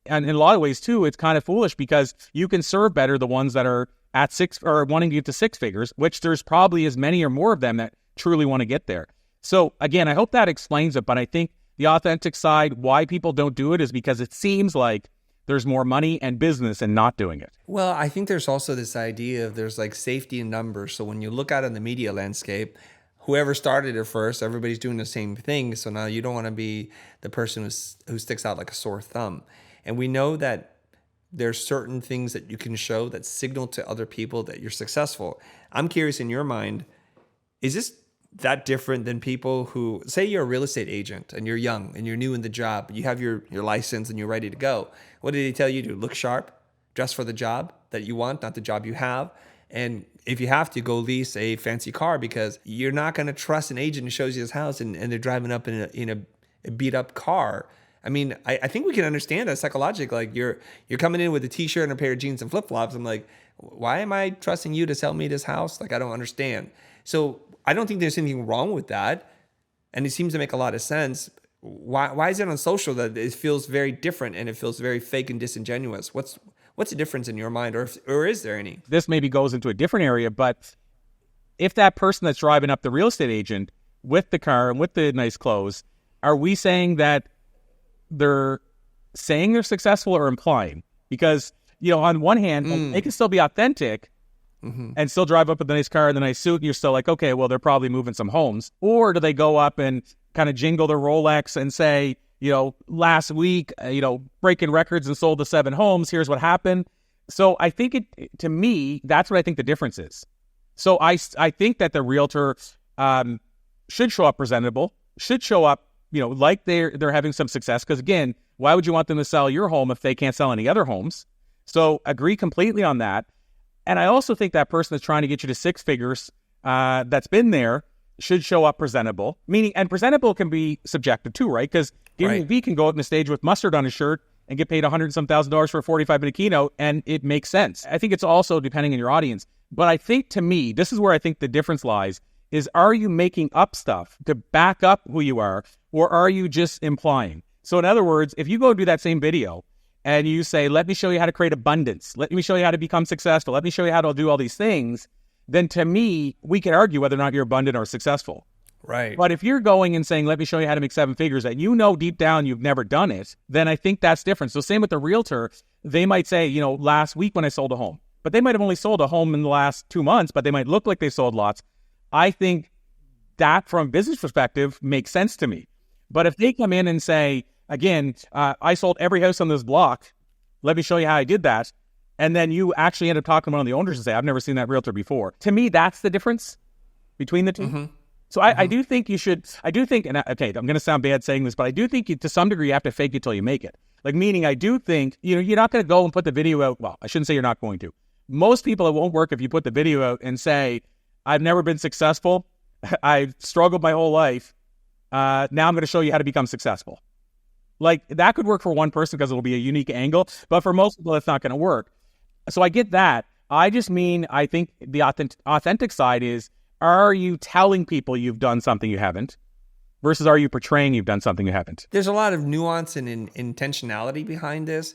and in a lot of ways too, it's kind of foolish because you can serve better the ones that are at 6 or wanting to get to 6 figures, which there's probably as many or more of them that truly want to get there. So again, I hope that explains it, but I think the authentic side, why people don't do it is because it seems like there's more money and business in not doing it. Well, I think there's also this idea of there's like safety in numbers. So when you look out in the media landscape, whoever started it first, everybody's doing the same thing. So now you don't want to be the person who sticks out like a sore thumb. And we know that there's certain things that you can show that signal to other people that you're successful. I'm curious, in your mind, is this that different than people who, say you're a real estate agent and you're young and you're new in the job, you have your license and you're ready to go. What did he tell you to do? Look sharp, dress for the job that you want, not the job you have. And if you have to, go lease a fancy car because you're not going to trust an agent who shows you his house and they're driving up in a beat up car. I mean, I think we can understand that psychologically. Like you're coming in with a t-shirt and a pair of jeans and flip-flops. I'm like, why am I trusting you to sell me this house? Like, I don't understand. So I don't think there's anything wrong with that. And it seems to make a lot of sense. Why is it on social that it feels very different and it feels very fake and disingenuous? What's the difference in your mind, or is there any? This maybe goes into a different area, but if that person that's driving up the real estate agent with the car and with the nice clothes, are we saying that they're saying they're successful or implying? Because, on one hand, they can still be authentic and still drive up with the nice car and the nice suit, and you're still like, okay, well, they're probably moving some homes. Or do they go up and kind of jingle their Rolex and say, last week, breaking records and sold the 7 homes, here's what happened. So I think to me, that's what I think the difference is. So I think that the realtor should show up presentable, should show up, like they're having some success. Because again, why would you want them to sell your home if they can't sell any other homes? So agree completely on that. And I also think that person that's trying to get you to 6 figures that's been there should show up presentable. Meaning, and presentable can be subjective too, right? Because Gary Vee can go out on the stage with mustard on his shirt and get paid $100,000 for a 45-minute keynote, and it makes sense. I think it's also depending on your audience. But I think, to me, this is where I think the difference lies, is are you making up stuff to back up who you are, or are you just implying? So in other words, if you go do that same video and you say, let me show you how to create abundance, let me show you how to become successful, let me show you how to do all these things, then to me, we can argue whether or not you're abundant or successful. Right. But if you're going and saying, let me show you how to make 7 figures, and deep down you've never done it, then I think that's different. So same with the realtor. They might say, last week when I sold a home, but they might have only sold a home in the last 2 months, but they might look like they sold lots. I think that from a business perspective makes sense to me. But if they come in and say, again, I sold every house on this block, let me show you how I did that, and then you actually end up talking to one of the owners and say, I've never seen that realtor before. To me, that's the difference between the two. Mm-hmm. So I do think you should, and okay, I'm going to sound bad saying this, but I do think to some degree you have to fake it till you make it. Like, meaning I do think, you're not going to go and put the video out. Well, I shouldn't say you're not going to. Most people, it won't work if you put the video out and say, I've never been successful. I've struggled my whole life. Now I'm going to show you how to become successful. Like, that could work for one person because it'll be a unique angle, but for most people, it's not going to work. So I get that. I just mean, I think the authentic side is, are you telling people you've done something you haven't versus are you portraying you've done something you haven't? There's a lot of nuance and intentionality behind this.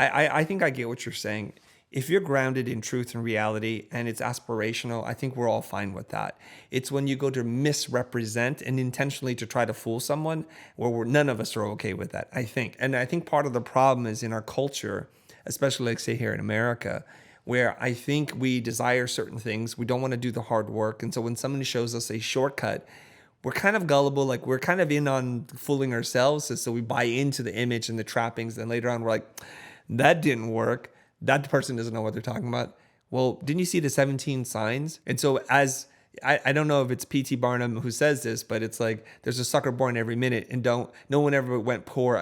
I think I get what you're saying. If you're grounded in truth and reality and it's aspirational, I think we're all fine with that. It's when you go to misrepresent and intentionally to try to fool someone where none of us are okay with that, I think. And I think part of the problem is in our culture, especially like say here in America, where I think we desire certain things. We don't want to do the hard work. And so when somebody shows us a shortcut, we're kind of gullible, like we're kind of in on fooling ourselves. So we buy into the image and the trappings. And later on, we're like, that didn't work. That person doesn't know what they're talking about. Well, didn't you see the 17 signs? And so as I don't know if it's P.T. Barnum who says this, but it's like there's a sucker born every minute, and no one ever went poor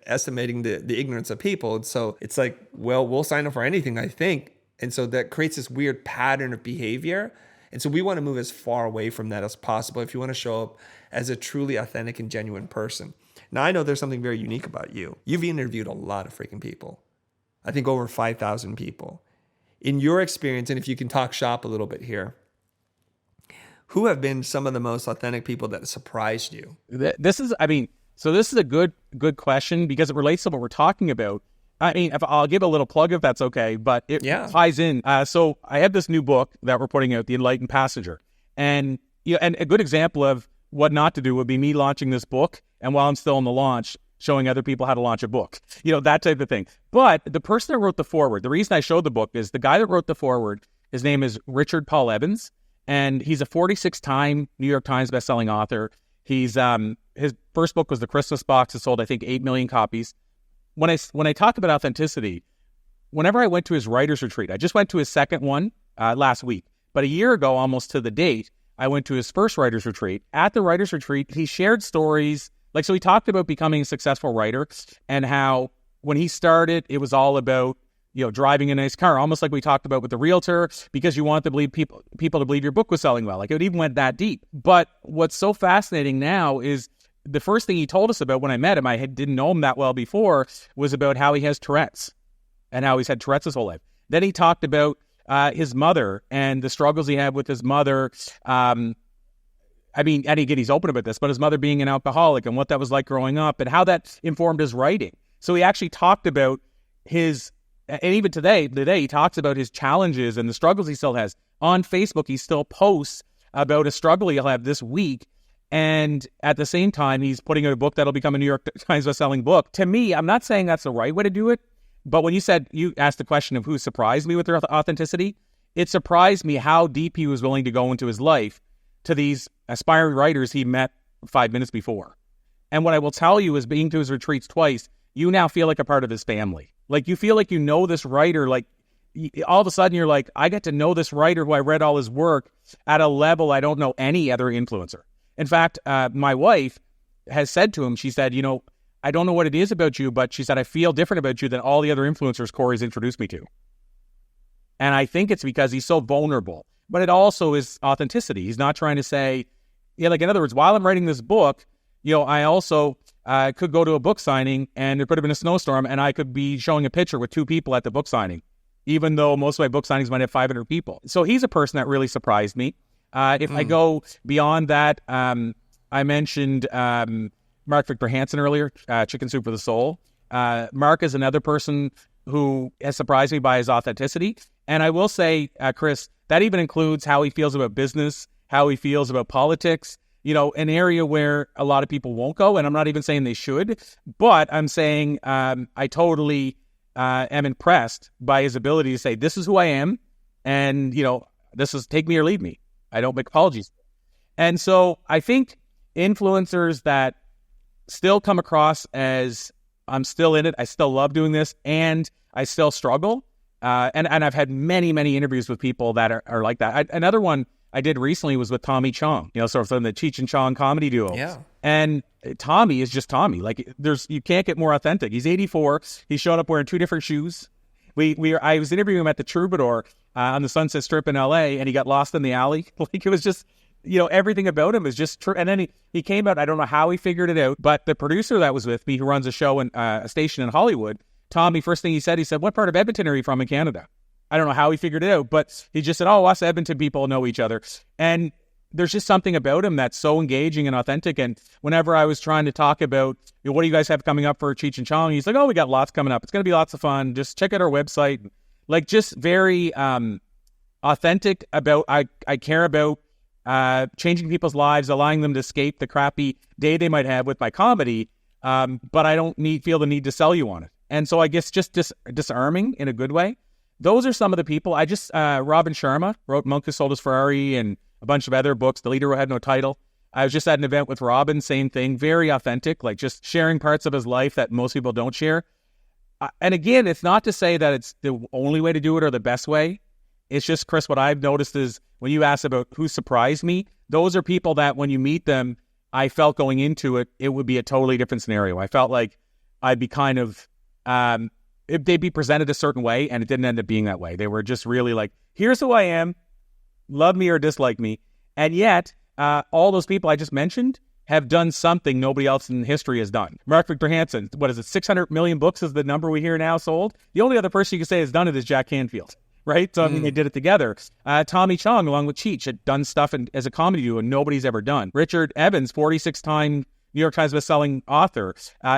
estimating the ignorance of people. And so it's like, well, we'll sign up for anything, I think. And so that creates this weird pattern of behavior. And so we want to move as far away from that as possible if you want to show up as a truly authentic and genuine person. Now, I know there's something very unique about you. You've interviewed a lot of freaking people. I think over 5,000 people. In your experience, and if you can talk shop a little bit here, who have been some of the most authentic people that surprised you? This is a good question because it relates to what we're talking about. I mean, if I'll give a little plug if that's okay, but it ties in. So I have this new book that we're putting out, The Enlightened Passenger. And a good example of what not to do would be me launching this book, and while I'm still in the launch, showing other people how to launch a book, that type of thing. But the person that wrote the foreword, the reason I showed the book is the guy that wrote the foreword, his name is Richard Paul Evans, and he's a 46-time New York Times bestselling author. He's his first book was The Christmas Box. It sold, I think, 8 million copies. When I talk about authenticity, whenever I went to his writer's retreat, I just went to his second one last week, but a year ago, almost to the date, I went to his first writer's retreat. At the writer's retreat, he shared stories. So he talked about becoming a successful writer and how when he started, it was all about, driving a nice car, almost like we talked about with the realtor, because you want to believe people to believe your book was selling well. Like it even went that deep. But what's so fascinating now is the first thing he told us about when I met him, I didn't know him that well before, was about how he has Tourette's and how he's had Tourette's his whole life. Then he talked about his mother and the struggles he had with his mother. And again, he's open about this, but his mother being an alcoholic and what that was like growing up and how that informed his writing. So he actually talked about and even today he talks about his challenges and the struggles he still has. On Facebook, he still posts about a struggle he'll have this week. And at the same time, he's putting out a book that'll become a New York Times bestselling book. To me, I'm not saying that's the right way to do it, but when you asked the question of who surprised me with their authenticity, it surprised me how deep he was willing to go into his life to these aspiring writers he met 5 minutes before. And what I will tell you is being to his retreats twice, you now feel like a part of his family. Like you feel like you know this writer, like all of a sudden you're like, I get to know this writer who I read all his work at a level I don't know any other influencer. In fact, my wife has said to him, she said, I don't know what it is about you, but she said, I feel different about you than all the other influencers Corey's introduced me to. And I think it's because he's so vulnerable. But it also is authenticity. He's not trying to say, in other words, while I'm writing this book, I also could go to a book signing and there could have been a snowstorm and I could be showing a picture with 2 people at the book signing, even though most of my book signings might have 500 people. So he's a person that really surprised me. If I go beyond that, I mentioned Mark Victor Hansen earlier, Chicken Soup for the Soul. Mark is another person who has surprised me by his authenticity. And I will say, Chris, that even includes how he feels about business, how he feels about politics, an area where a lot of people won't go. And I'm not even saying they should, but I'm saying I totally am impressed by his ability to say, this is who I am. And, this is take me or leave me. I don't make apologies. And so I think influencers that still come across as I'm still in it, I still love doing this, and I still struggle. And I've had many, many interviews with people that are like that. Another one I did recently was with Tommy Chong, sort of from the Cheech and Chong comedy duo. Yeah. And Tommy is just Tommy. You can't get more authentic. He's 84. He showed up wearing 2 different shoes. I was interviewing him at the Troubadour on the Sunset Strip in LA, and he got lost in the alley. It was just, everything about him is just true. And then he came out, I don't know how he figured it out, but the producer that was with me, who runs a show in a station in Hollywood, Tommy, first thing he said, what part of Edmonton are you from in Canada? I don't know how he figured it out, but he just said, us Edmonton people know each other. And there's just something about him that's so engaging and authentic. And whenever I was trying to talk about, what do you guys have coming up for Cheech and Chong? He's like, oh, we got lots coming up. It's going to be lots of fun. Just check out our website. Like, just very authentic about, I care about changing people's lives, allowing them to escape the crappy day they might have with my comedy. But I don't feel the need to sell you on it. And so I guess just disarming in a good way. Those are some of the people. Robin Sharma wrote Monk Who Sold His Ferrari and a bunch of other books. The Leader Who Had No Title. I was just at an event with Robin, same thing, very authentic, like just sharing parts of his life that most people don't share. And again, it's not to say that it's the only way to do it or the best way. It's just, Chris, what I've noticed is when you ask about who surprised me, those are people that when you meet them, I felt going into it, it would be a totally different scenario. I felt like I'd be kind of, if they'd be presented a certain way, and it didn't end up being that way. They were just really like, here's who I am, love me or dislike me. And yet, all those people I just mentioned have done something nobody else in history has done. Mark Victor Hansen, 600 million books is the number we hear now sold. The only other person you can say has done it is Jack Canfield, right? So, I mean, they did it together. Tommy Chong, along with Cheech, had done stuff as a comedy duo and nobody's ever done. Richard Evans, 46-time New York Times bestselling author.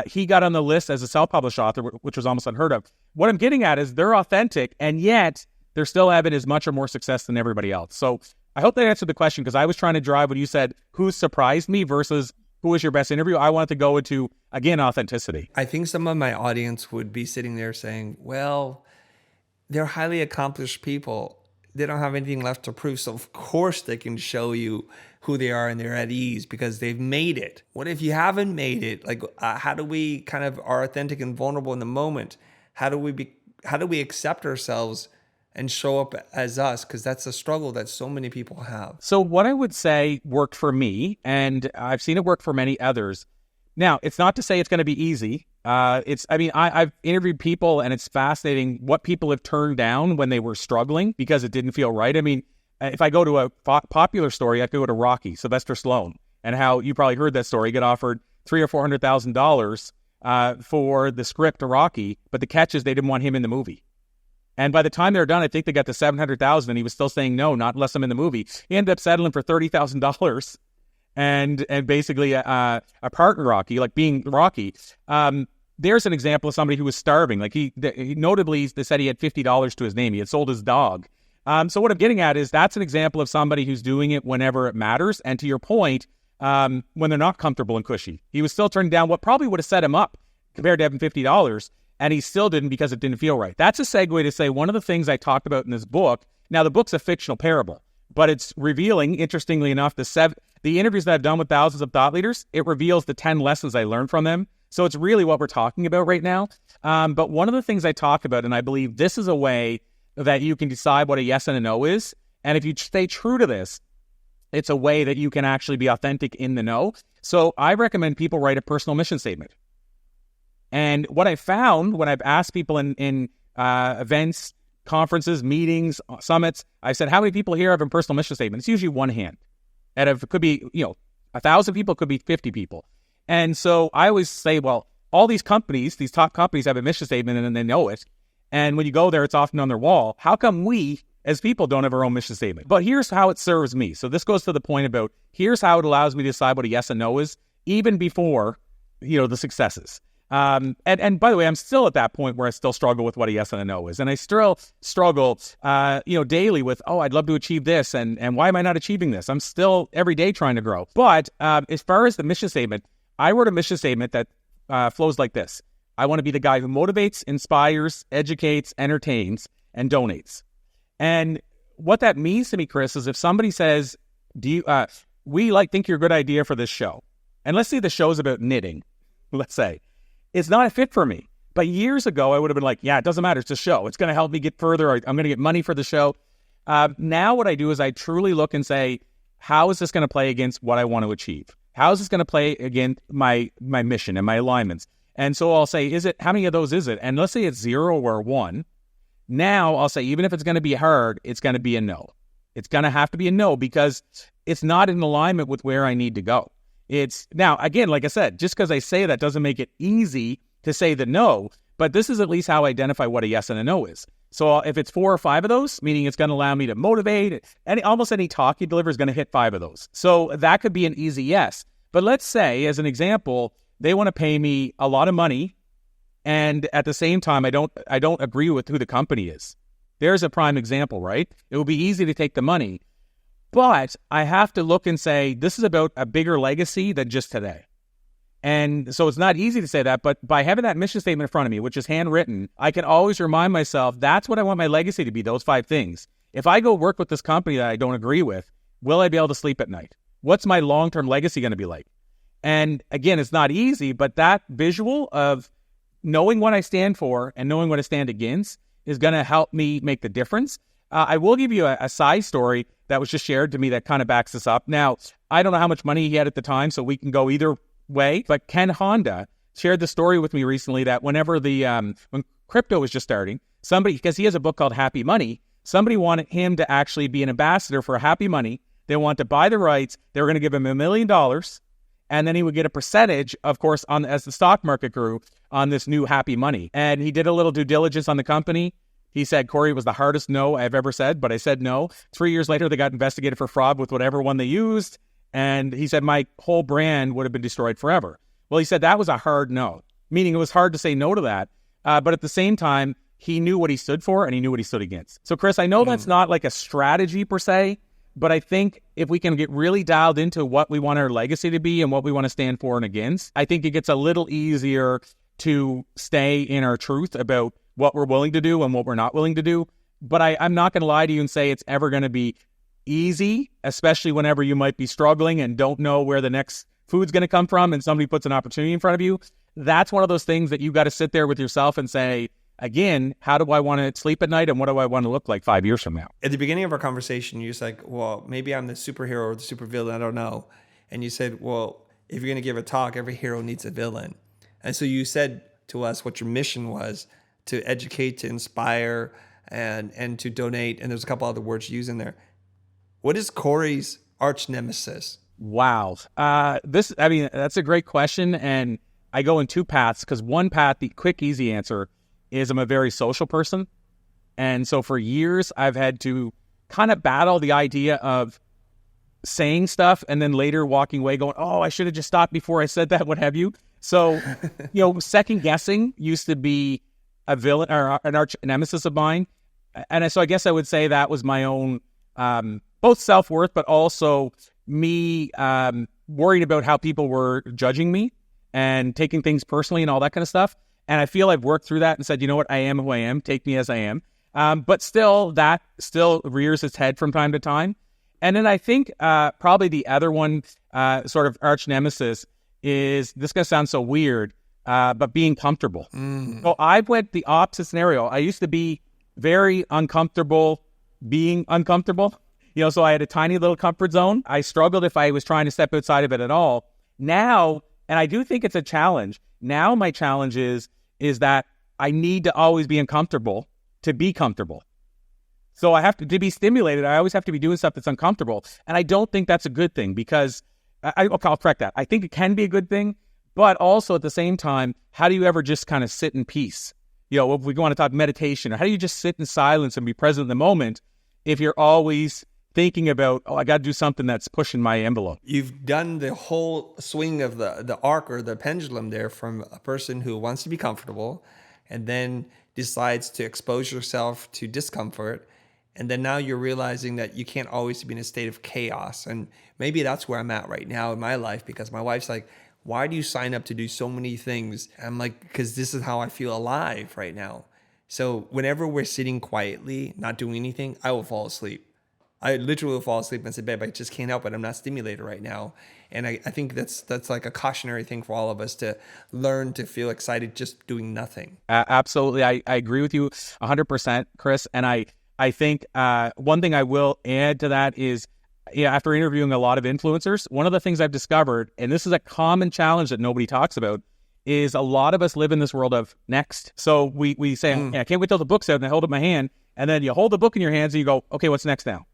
He got on the list as a self-published author, which was almost unheard of. What I'm getting at is they're authentic, and yet they're still having as much or more success than everybody else. So I hope that answered the question, because I was trying to drive when you said, who surprised me versus who was your best interview? I wanted to go into, again, authenticity. I think some of my audience would be sitting there saying, well, they're highly accomplished people. They don't have anything left to prove. So of course they can show you who they are and they're at ease because they've made it. What if you haven't made it? Like, how do we kind of are authentic and vulnerable in the moment? How do we accept ourselves and show up as us? Because that's a struggle that so many people have. So what I would say worked for me, and I've seen it work for many others. Now, it's not to say it's going to be easy. I've interviewed people, and it's fascinating what people have turned down when they were struggling because it didn't feel right. I mean, if I go to a popular story, I could go to Rocky, Sylvester Stallone, and how you probably heard that story. He got offered $300,000 or $400,000 for the script to Rocky, but the catch is they didn't want him in the movie. And by the time they were done, I think they got to $700,000, and he was still saying no, not unless I'm in the movie. He ended up settling for $30,000. And basically a part in Rocky, like being Rocky. There's an example of somebody who was starving. Like he notably, they said he had $50 to his name. He had sold his dog. So what I'm getting at is that's an example of somebody who's doing it whenever it matters. And to your point, when they're not comfortable and cushy, he was still turning down what probably would have set him up compared to having $50. And he still didn't because it didn't feel right. That's a segue to say one of the things I talked about in this book. Now, the book's a fictional parable, but it's revealing, interestingly enough, the interviews that I've done with thousands of thought leaders, it reveals the 10 lessons I learned from them. So it's really what we're talking about right now. But one of the things I talk about, and I believe this is a way that you can decide what a yes and a no is. And if you stay true to this, it's a way that you can actually be authentic in the no. So I recommend people write a personal mission statement. And what I found when I've asked people in events, conferences, meetings, summits, I said, how many people here have a personal mission statement? It's usually one hand. And if it could be, 1,000 people, it could be 50 people. And so I always say, well, all these companies, these top companies have a mission statement and they know it. And when you go there, it's often on their wall. How come we, as people, don't have our own mission statement? But here's how it serves me. So this goes to the point about, here's how it allows me to decide what a yes and no is, even before, the successes. And by the way, I'm still at that point where I still struggle with what a yes and a no is. And I still struggle, daily with, I'd love to achieve this. And why am I not achieving this? I'm still every day trying to grow. But as far as the mission statement, I wrote a mission statement that flows like this. I want to be the guy who motivates, inspires, educates, entertains, and donates. And what that means to me, Chris, is if somebody says, we think you're a good idea for this show. And let's say the show's about knitting, let's say. It's not a fit for me. But years ago, I would have been like, yeah, it doesn't matter. It's a show. It's going to help me get further. I'm going to get money for the show. Now what I do is I truly look and say, how is this going to play against what I want to achieve? How is this going to play against my mission and my alignments? And so I'll say, how many of those is it? And let's say it's 0 or 1. Now I'll say, even if it's going to be hard, it's going to be a no. It's going to have to be a no because it's not in alignment with where I need to go. It's now, again, like I said, just because I say that doesn't make it easy to say the no, but this is at least how I identify what a yes and a no is. So if it's 4 or 5 of those, meaning it's going to allow me to motivate, almost any talk you deliver is going to hit 5 of those. So that could be an easy yes. But let's say, as an example, they want to pay me a lot of money, and at the same time, I don't agree with who the company is. There's a prime example, right? It would be easy to take the money, but I have to look and say, this is about a bigger legacy than just today. And so it's not easy to say that, but by having that mission statement in front of me, which is handwritten, I can always remind myself, that's what I want my legacy to be, those 5 things. If I go work with this company that I don't agree with, will I be able to sleep at night? What's my long-term legacy going to be like? And again, it's not easy, but that visual of knowing what I stand for and knowing what I stand against is going to help me make the difference. I will give you a side story that was just shared to me that kind of backs this up. Now, I don't know how much money he had at the time, so we can go either way, but Ken Honda shared the story with me recently that whenever when crypto was just starting, somebody, because he has a book called Happy Money, somebody wanted him to actually be an ambassador for Happy Money. They want to buy the rights. They were going to give him $1 million, and then he would get a percentage, of course, as the stock market grew, on this new Happy Money. And he did a little due diligence on the company. He said, Corey, it was the hardest no I've ever said, but I said no. 3 years later, they got investigated for fraud with whatever one they used. And he said, my whole brand would have been destroyed forever. Well, he said that was a hard no, meaning it was hard to say no to that. But at the same time, he knew what he stood for and he knew what he stood against. So, Chris, I know that's not like a strategy per se, but I think if we can get really dialed into what we want our legacy to be and what we want to stand for and against, I think it gets a little easier to stay in our truth about what we're willing to do and what we're not willing to do. But I'm not going to lie to you and say it's ever going to be easy, especially whenever you might be struggling and don't know where the next food's going to come from and somebody puts an opportunity in front of you. That's one of those things that you got to sit there with yourself and say, again, how do I want to sleep at night and what do I want to look like 5 years from now? At the beginning of our conversation, you're just like, well, maybe I'm the superhero or the supervillain, I don't know. And you said, well, if you're going to give a talk, every hero needs a villain. And so you said to us what your mission was, to educate, to inspire, and to donate. And there's a couple other words you use in there. What is Corey's arch nemesis? Wow. That's a great question. And I go in 2 paths, because one path, the quick, easy answer is I'm a very social person. And so for years, I've had to kind of battle the idea of saying stuff and then later walking away going, oh, I should have just stopped before I said that, what have you. So, second guessing used to be a villain or an arch nemesis of mine. And so I guess I would say that was my own, both self-worth, but also me worried about how people were judging me and taking things personally and all that kind of stuff. And I feel I've worked through that and said, you know what, I am who I am, take me as I am. But still, that still rears its head from time to time. And then I think probably the other one, sort of arch nemesis, is, this is going to sound so weird, but being comfortable. So I went the opposite scenario. I used to be very uncomfortable being uncomfortable. So I had a tiny little comfort zone. I struggled if I was trying to step outside of it at all. Now, and I do think it's a challenge. Now my challenge is that I need to always be uncomfortable to be comfortable. So I have to be stimulated. I always have to be doing stuff that's uncomfortable. And I don't think that's a good thing, because I'll correct that. I think it can be a good thing, but also at the same time, how do you ever just kind of sit in peace? If we want to talk meditation, or how do you just sit in silence and be present in the moment if you're always thinking about, oh, I got to do something that's pushing my envelope? You've done the whole swing of the arc or the pendulum there, from a person who wants to be comfortable and then decides to expose yourself to discomfort. And then now you're realizing that you can't always be in a state of chaos. And maybe that's where I'm at right now in my life, because my wife's like, why do you sign up to do so many things? I'm like, because this is how I feel alive right now. So whenever we're sitting quietly, not doing anything, I will fall asleep. I literally will fall asleep and say, babe, I just can't help it. I'm not stimulated right now. And I think that's like a cautionary thing for all of us, to learn to feel excited just doing nothing. Absolutely. I agree with you 100%, Chris. And I think one thing I will add to that is, after interviewing a lot of influencers, one of the things I've discovered, and this is a common challenge that nobody talks about, is a lot of us live in this world of next. So we say, I can't wait till the book's out, and I hold up my hand, and then you hold the book in your hands and you go, okay, what's next now?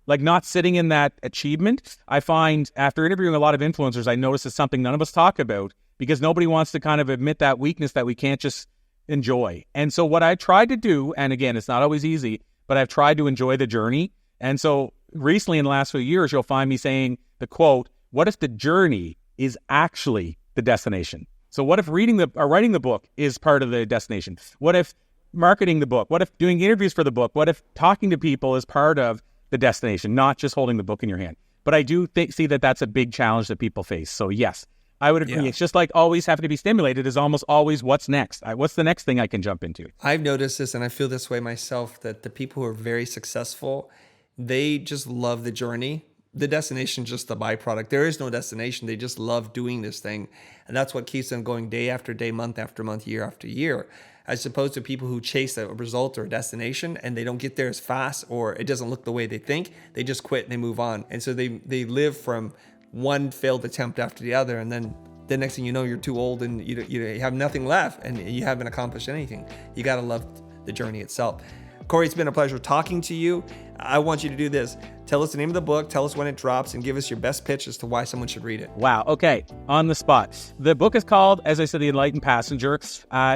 Like, not sitting in that achievement. I find after interviewing a lot of influencers, I notice it's something none of us talk about, because nobody wants to kind of admit that weakness, that we can't just enjoy. And so what I tried to do, and again, it's not always easy, but I've tried to enjoy the journey. And so recently in the last few years, you'll find me saying the quote, what if the journey is actually the destination? So what if writing the book is part of the destination? What if marketing the book? What if doing interviews for the book? What if talking to people is part of the destination, not just holding the book in your hand? But I do see that that's a big challenge that people face. So yes, I would agree. Yeah. It's just like always having to be stimulated is almost always what's next. What's the next thing I can jump into? I've noticed this, and I feel this way myself, that the people who are very successful, they just love the journey. The destination is just the byproduct. There is no destination. They just love doing this thing. And that's what keeps them going day after day, month after month, year after year. As opposed to people who chase a result or a destination and they don't get there as fast, or it doesn't look the way they think, they just quit and they move on. And so they live from one failed attempt after the other, and then the next thing you know, you're too old and you have nothing left and you haven't accomplished anything. You got to love the journey itself. Corey, it's been a pleasure talking to you. I want you to do this. Tell us the name of the book, tell us when it drops, and give us your best pitch as to why someone should read it. Wow. Okay. On the spot. The book is called, as I said, The Enlightened Passenger.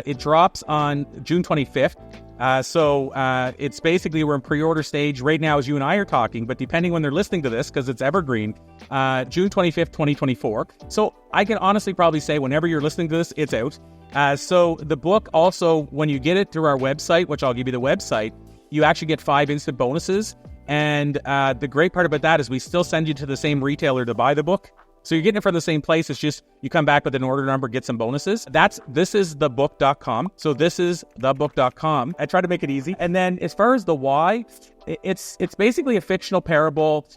It drops on June 25th. So it's basically, we're in pre-order stage right now as you and I are talking, but depending when they're listening to this, because it's evergreen, June 25th, 2024. So I can honestly probably say whenever you're listening to this, it's out. So the book also, when you get it through our website, which I'll give you the website, you actually get 5 instant bonuses. And the great part about that is we still send you to the same retailer to buy the book. So you're getting it from the same place. It's just you come back with an order number, get some bonuses. Thisisthebook.com. So thisisthebook.com. I try to make it easy. And then as far as the why, it's basically a fictional parable.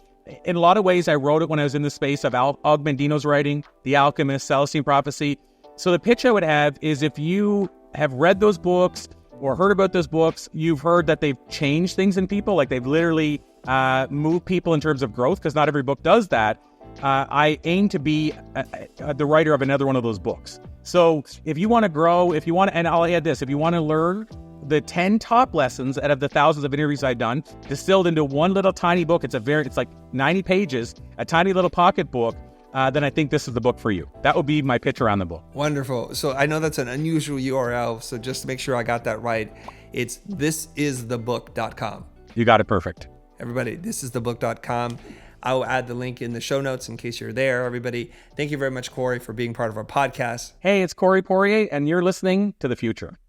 In a lot of ways, I wrote it when I was in the space of Og Mandino's writing, The Alchemist, Celestine Prophecy. So the pitch I would have is if you have read those books or heard about those books, you've heard that they've changed things in people, like they've literally moved people in terms of growth, because not every book does that. I aim to be the writer of another one of those books. So if you want to grow, and I'll add this, if you want to learn the 10 top lessons out of the thousands of interviews I've done, distilled into one little tiny book, it's like 90 pages, a tiny little pocket book, then I think this is the book for you. That would be my pitch around the book. Wonderful. So I know that's an unusual URL. So just to make sure I got that right, it's thisisthebook.com. You got it perfect. Everybody, thisisthebook.com. I will add the link in the show notes in case you're there. Everybody, thank you very much, Corey, for being part of our podcast. Hey, it's Corey Poirier, and you're listening to The Future.